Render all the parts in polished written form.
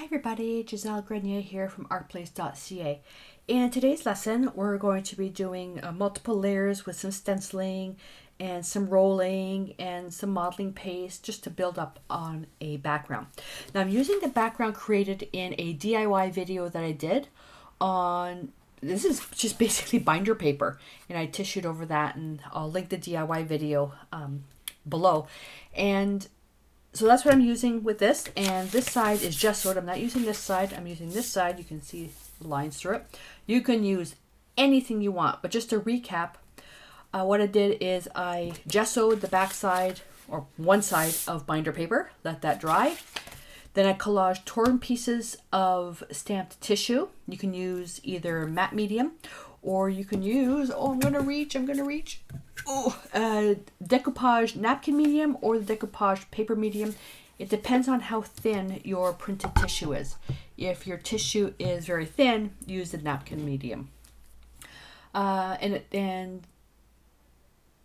Hi everybody, Giselle Grenier here from ArtPlace.ca. In today's lesson, we're going to be doing multiple layers with some stenciling and some rolling and some modeling paste just to build up on a background. Now I'm using the background created in a DIY video that I did on, this is just basically binder paper, and I tissued over that, and I'll link the DIY video below. And so that's what I'm using with this, and this side is just sort of, I'm not using this side, I'm using this side. You can see the lines through it. You can use anything you want, but just to recap, what I did is I gessoed the back side, or one side of binder paper, let that dry. Then I collaged torn pieces of stamped tissue. You can use either matte medium, or you can use, I'm gonna reach, decoupage napkin medium or the decoupage paper medium. It depends on how thin your printed tissue is. If your tissue is very thin, use the napkin medium. And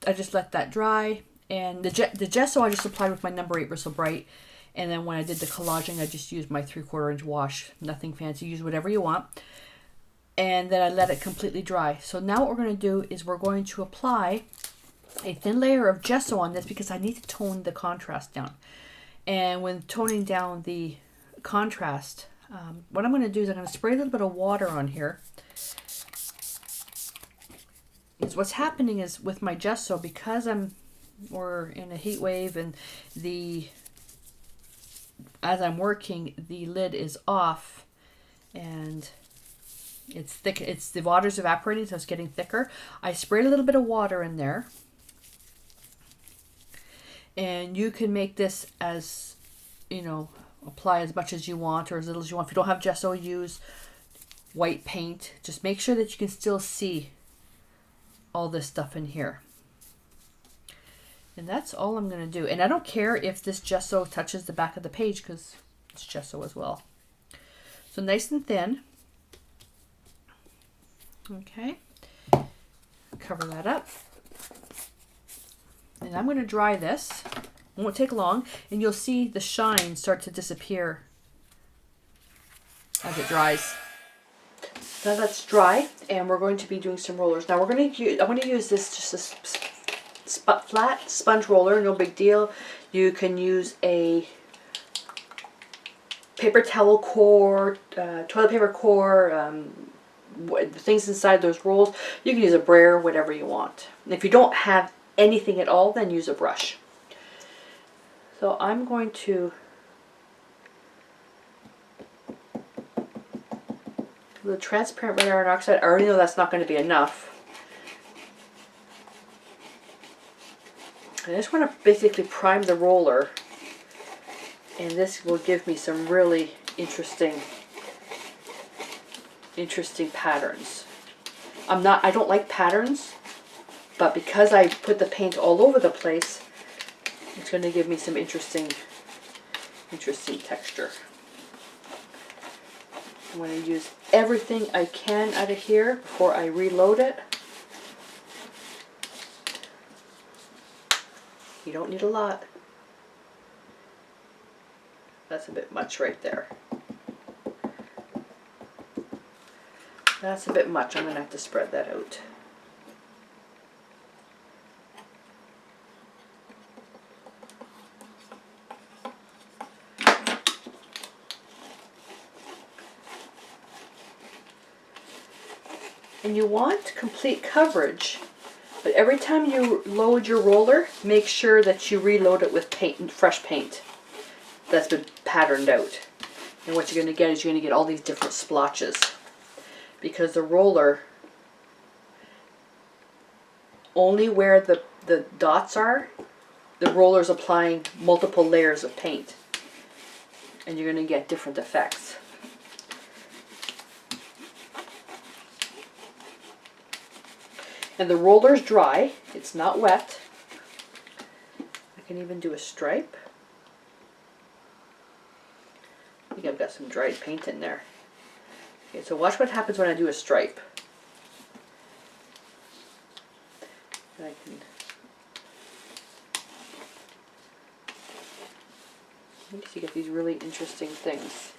I just let that dry. And the gesso I just applied with my number 8 Bristle Bright. And then when I did the collaging, I just used my 3/4 inch wash. Nothing fancy. Use whatever you want. And then I let it completely dry. So now what we're going to do is we're going to apply a thin layer of gesso on this because I need to tone the contrast down. And when toning down the contrast, what I'm going to do is I'm going to spray a little bit of water on here. Is what's happening is with my gesso, because we're in a heat wave and as I'm working, the lid is off and it's thick. It's the water's evaporating, so it's getting thicker. I sprayed a little bit of water in there. And you can make this as, apply as much as you want or as little as you want. If you don't have gesso, use white paint. Just make sure that you can still see all this stuff in here. And that's all I'm going to do. And I don't care if this gesso touches the back of the page because it's gesso as well. So nice and thin. Okay. Cover that up. And I'm going to dry this. It won't take long. And you'll see the shine start to disappear as it dries. Now that's dry, and we're going to be doing some rollers. Now I'm going to use this just a flat sponge roller, no big deal. You can use a paper towel core, toilet paper core, things inside those rolls. You can use a brayer, whatever you want. And if you don't have anything at all, then use a brush. So I'm going to do the transparent red iron oxide. I already know that's not going to be enough. I just want to basically prime the roller, and this will give me some really interesting patterns. I don't like patterns, but because I put the paint all over the place, it's going to give me some interesting texture. I'm going to use everything I can out of here before I reload it. You don't need a lot. That's a bit much right there. That's a bit much. I'm going to have to spread that out. And you want complete coverage, but every time you load your roller, make sure that you reload it with paint, fresh paint that's been patterned out. And what you're going to get is you're going to get all these different splotches, because the roller, only where the dots are, the roller's applying multiple layers of paint, and you're going to get different effects. And the roller's dry, it's not wet. I can even do a stripe. I think I've got some dried paint in there. Okay, so watch what happens when I do a stripe. And I can, you get these really interesting things.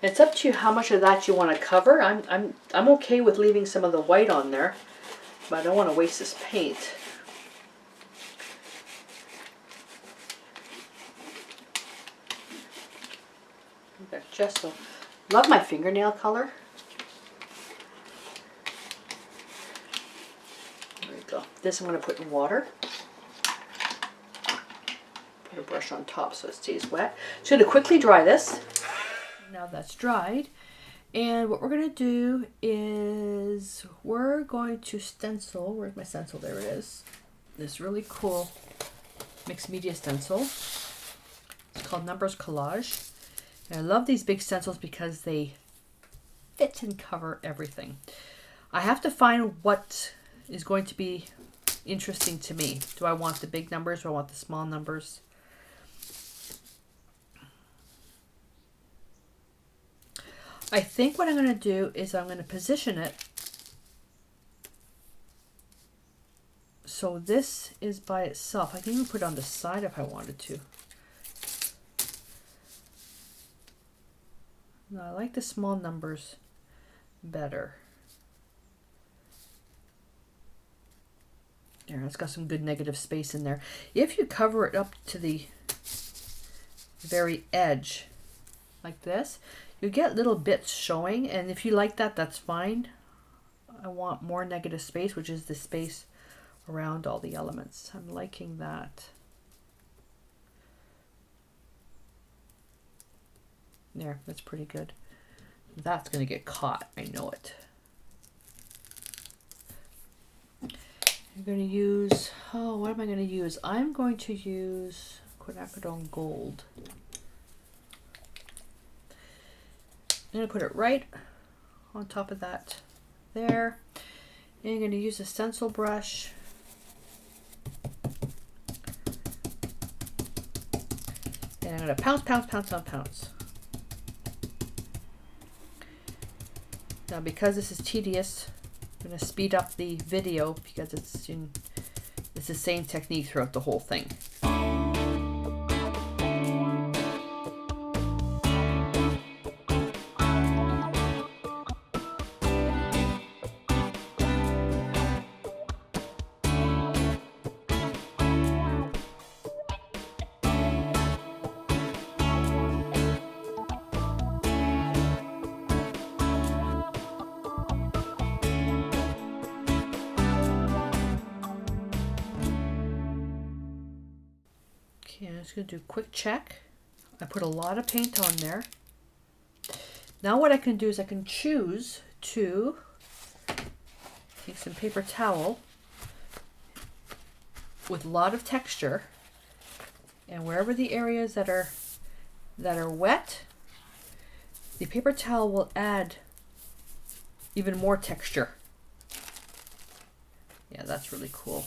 It's up to you how much of that you want to cover. I'm okay with leaving some of the white on there, but I don't want to waste this paint. Just so love my fingernail color. There we go. This I'm going to put in water. Put a brush on top so it stays wet. So I'm going to quickly dry this. Now that's dried. And what we're going to do is we're going to stencil. Where's my stencil? There it is. This really cool mixed media stencil. It's called Numbers Collage. And I love these big stencils because they fit and cover everything. I have to find what is going to be interesting to me. Do I want the big numbers? Do I want the small numbers? I think what I'm going to do is I'm going to position it so this is by itself. I can even put it on the side if I wanted to. No, I like the small numbers better. There, it's got some good negative space in there. If you cover it up to the very edge, like this, you get little bits showing, and if you like that, that's fine. I want more negative space, which is the space around all the elements. I'm liking that. There, that's pretty good. That's going to get caught. I know it. I'm going to use, oh, what am I going to use? I'm going to use quinacridone gold. I'm going to put it right on top of that there. And I'm going to use a stencil brush. And I'm going to pounce, pounce, pounce, pounce, pounce. Now, because this is tedious, I'm going to speed up the video because it's the same technique throughout the whole thing. Okay, I'm just going to do a quick check. I put a lot of paint on there. Now what I can do is I can choose to take some paper towel with a lot of texture, and wherever the areas that are wet, the paper towel will add even more texture. Yeah, that's really cool.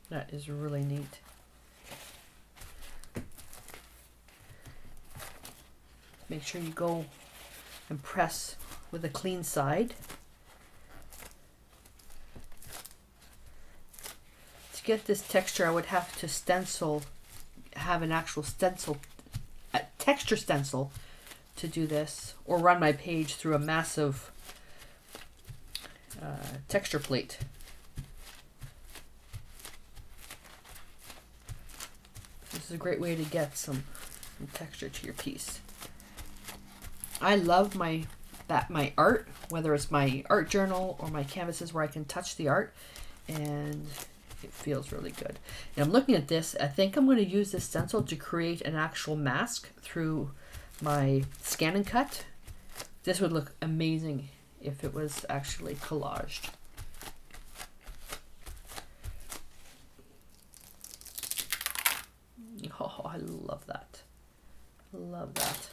That is really neat. Make sure you go and press with a clean side. To get this texture, I would have to stencil, have an actual stencil, a texture stencil to do this, or run my page through a massive texture plate. This is a great way to get some texture to your piece. I love my art, whether it's my art journal or my canvases where I can touch the art, and it feels really good. And I'm looking at this. I think I'm going to use this stencil to create an actual mask through my scan and cut. This would look amazing if it was actually collaged. Oh, I love that. Love that.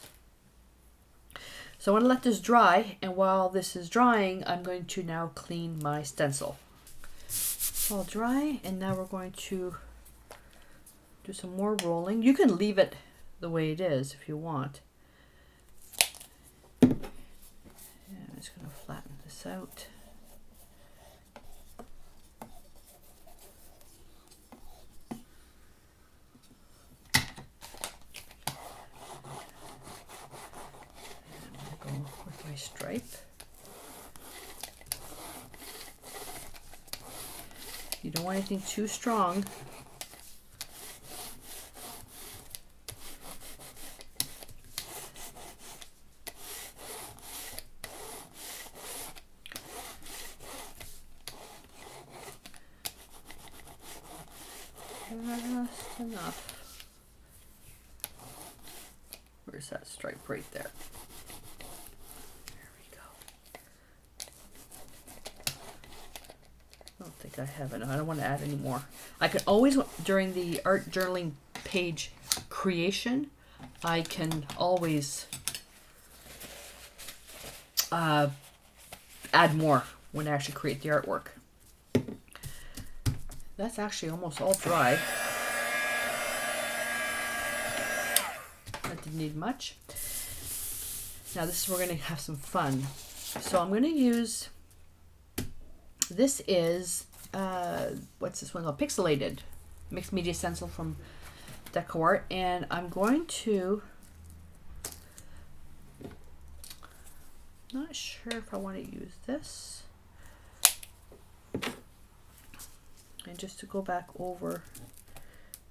So I want to let this dry, and while this is drying, I'm going to now clean my stencil. It's all dry, and now we're going to do some more rolling. You can leave it the way it is if you want. And I'm just going to flatten this out. You don't want anything too strong. Just enough. Where's that stripe? Right there. There we go. I don't think I have enough. I don't want to add any more. I can always, during the art journaling page creation, I can always add more when I actually create the artwork. That's actually almost all dry. That didn't need much. Now this is where we're going to have some fun. So I'm going to use, this is, what's this one called? Pixelated Mixed Media Stencil from DecoArt. And I'm going to, not sure if I want to use this. And just to go back over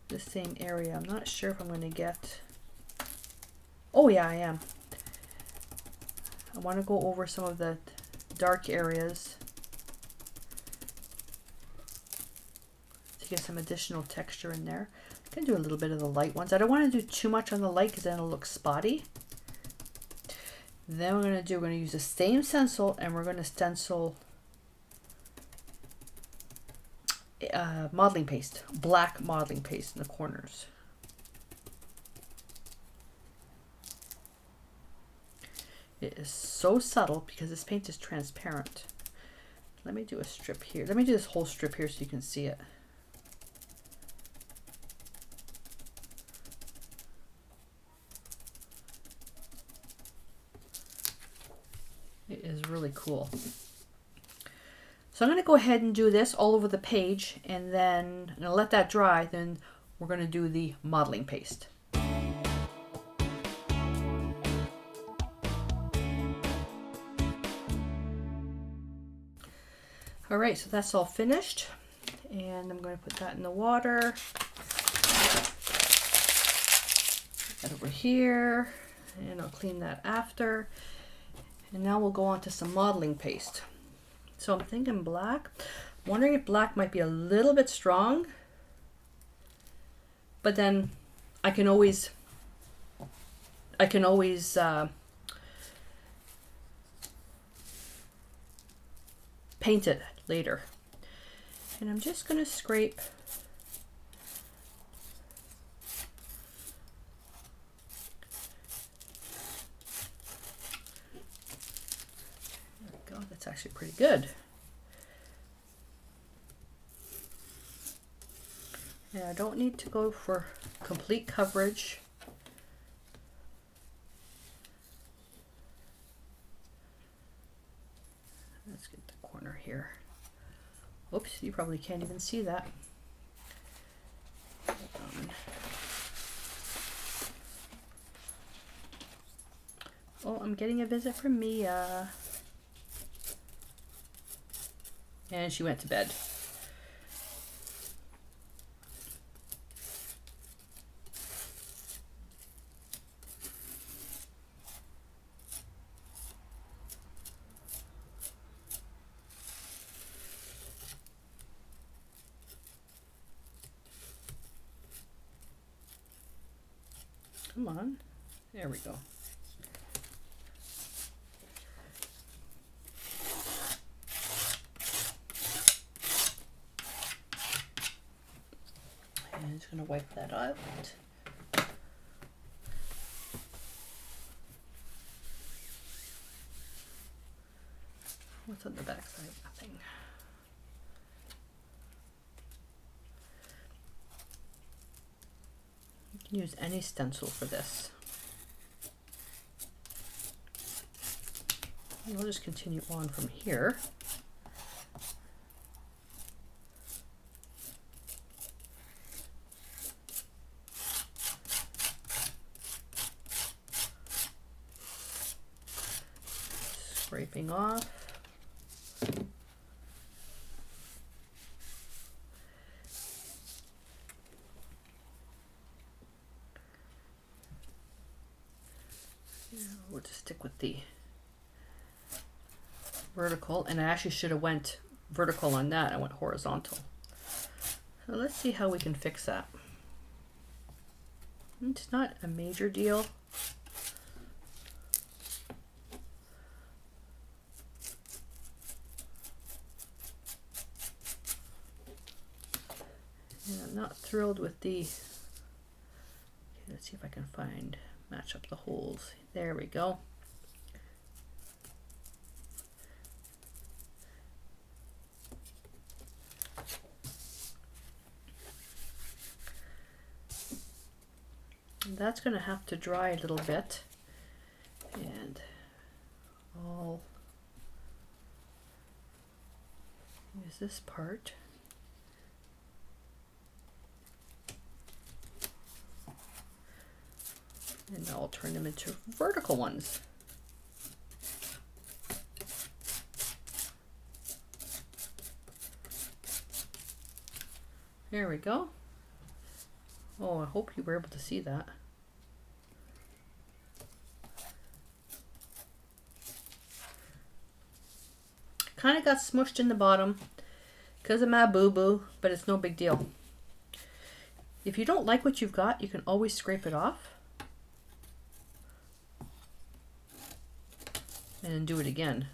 the same area, I'm not sure if I'm going to get, oh yeah, I am. I want to go over some of the dark areas to get some additional texture in there. I can do a little bit of the light ones. I don't want to do too much on the light because then it'll look spotty. Then we're going to use the same stencil and we're going to stencil modeling paste, black modeling paste in the corners. It is so subtle because this paint is transparent. Let me do a strip here. Let me do this whole strip here so you can see it. It is really cool. So I'm going to go ahead and do this all over the page, and then I'm going to let that dry. Then we're going to do the modeling paste. All right, so that's all finished, and I'm going to put that in the water. Put that over here, and I'll clean that after. And now we'll go on to some modeling paste. So I'm thinking black. I'm wondering if black might be a little bit strong, but then I can always paint it later. And I'm just going to scrape that's actually pretty good. And I don't need to go for complete coverage. Let's get the corner here. Oops, you probably can't even see that. Oh, I'm getting a visit from Mia. And she went to bed. Come on. There we go. And just going to wipe that out. What's on the back side? Nothing. You can use any stencil for this. And we'll just continue on from here. Scraping off. We'll just stick with the vertical, and I actually should have went vertical on that. I went horizontal. So let's see how we can fix that. It's not a major deal. And I'm not thrilled with the, okay, let's see if I can match up the holes. There we go. That's going to have to dry a little bit, and I'll use this part. And I'll turn them into vertical ones. There we go. Oh, I hope you were able to see that. Kind of got smushed in the bottom because of my boo-boo, but it's no big deal. If you don't like what you've got, you can always scrape it off and then do it again.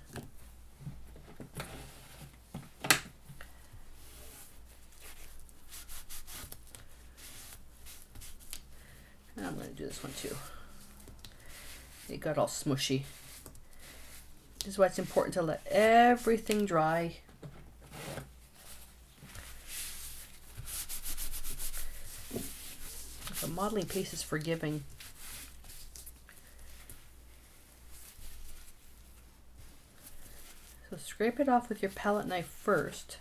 I'm going to do this one too. It got all smushy. This is why it's important to let everything dry. The modeling paste is forgiving. So scrape it off with your palette knife first.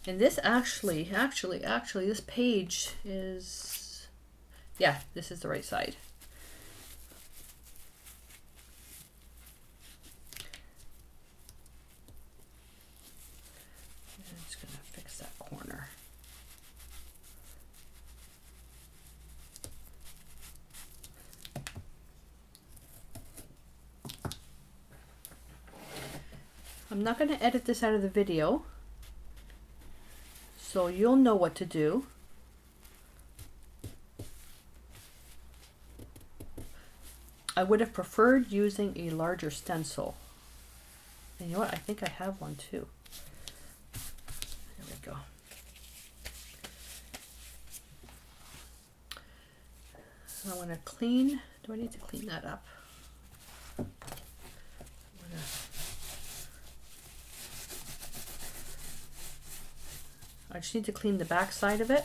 And this actually, this page is, yeah, this is the right side. I'm just going to fix that corner. I'm not going to edit this out of the video, so you'll know what to do. I would have preferred using a larger stencil. And you know what? I think I have one too. There we go. So I want to clean. Do I need to clean that up? I just need to clean the back side of it.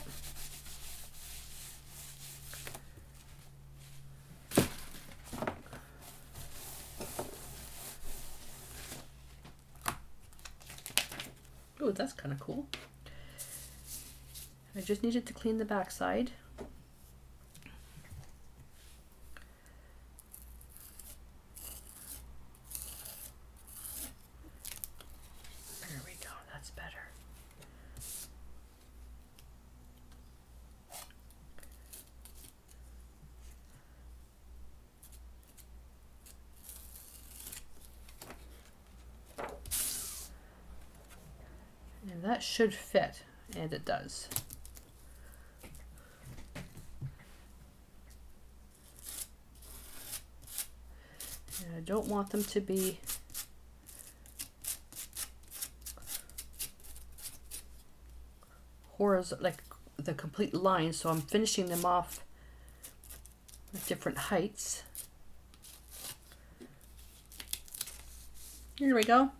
Oh, that's kind of cool. I just needed to clean the back side. There we go, that's better. And that should fit, and it does. And I don't want them to be horizontal, like the complete line, so I'm finishing them off at different heights. Here we go.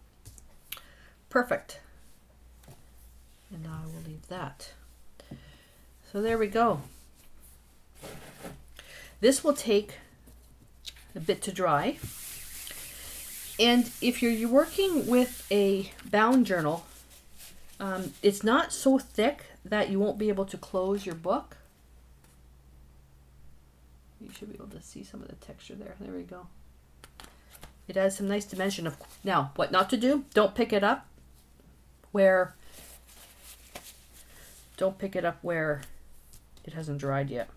Perfect. And now I will leave that. So there we go. This will take a bit to dry. And if you're working with a bound journal, it's not so thick that you won't be able to close your book. You should be able to see some of the texture there. There we go. It adds some nice dimension. Now, what not to do? Don't pick it up where It hasn't dried yet.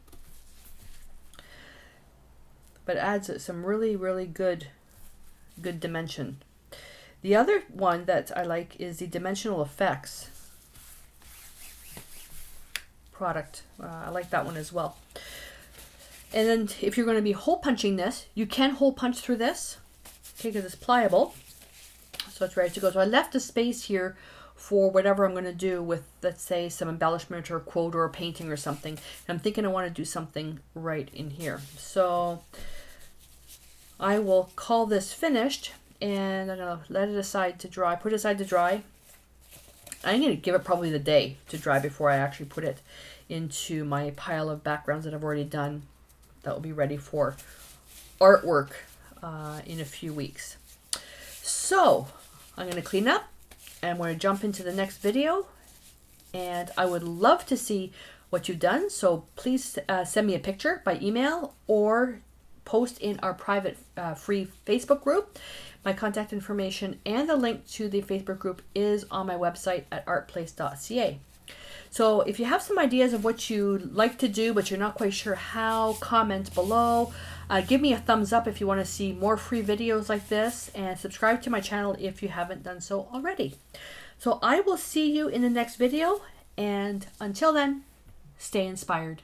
But it adds some really, really good dimension. The other one that I like is the Dimensional Effects product. I like that one as well. And then if you're going to be hole punching this, you can hole punch through this, okay, because it's pliable. So it's ready to go. So I left a space here for whatever I'm going to do with, let's say, some embellishment or a quote or a painting or something. And I'm thinking I want to do something right in here. So I will call this finished, and I'm going to let it aside to dry, put it aside to dry. I'm going to give it probably the day to dry before I actually put it into my pile of backgrounds that I've already done. That will be ready for artwork in a few weeks. So I'm going to clean up and I'm going to jump into the next video, and I would love to see what you've done. So please send me a picture by email or post in our private free Facebook group. My contact information and the link to the Facebook group is on my website at ArtPlace.ca. So if you have some ideas of what you like to do, but you're not quite sure how, comment below. Give me a thumbs up if you want to see more free videos like this, and subscribe to my channel if you haven't done so already. So I will see you in the next video, and until then, stay inspired.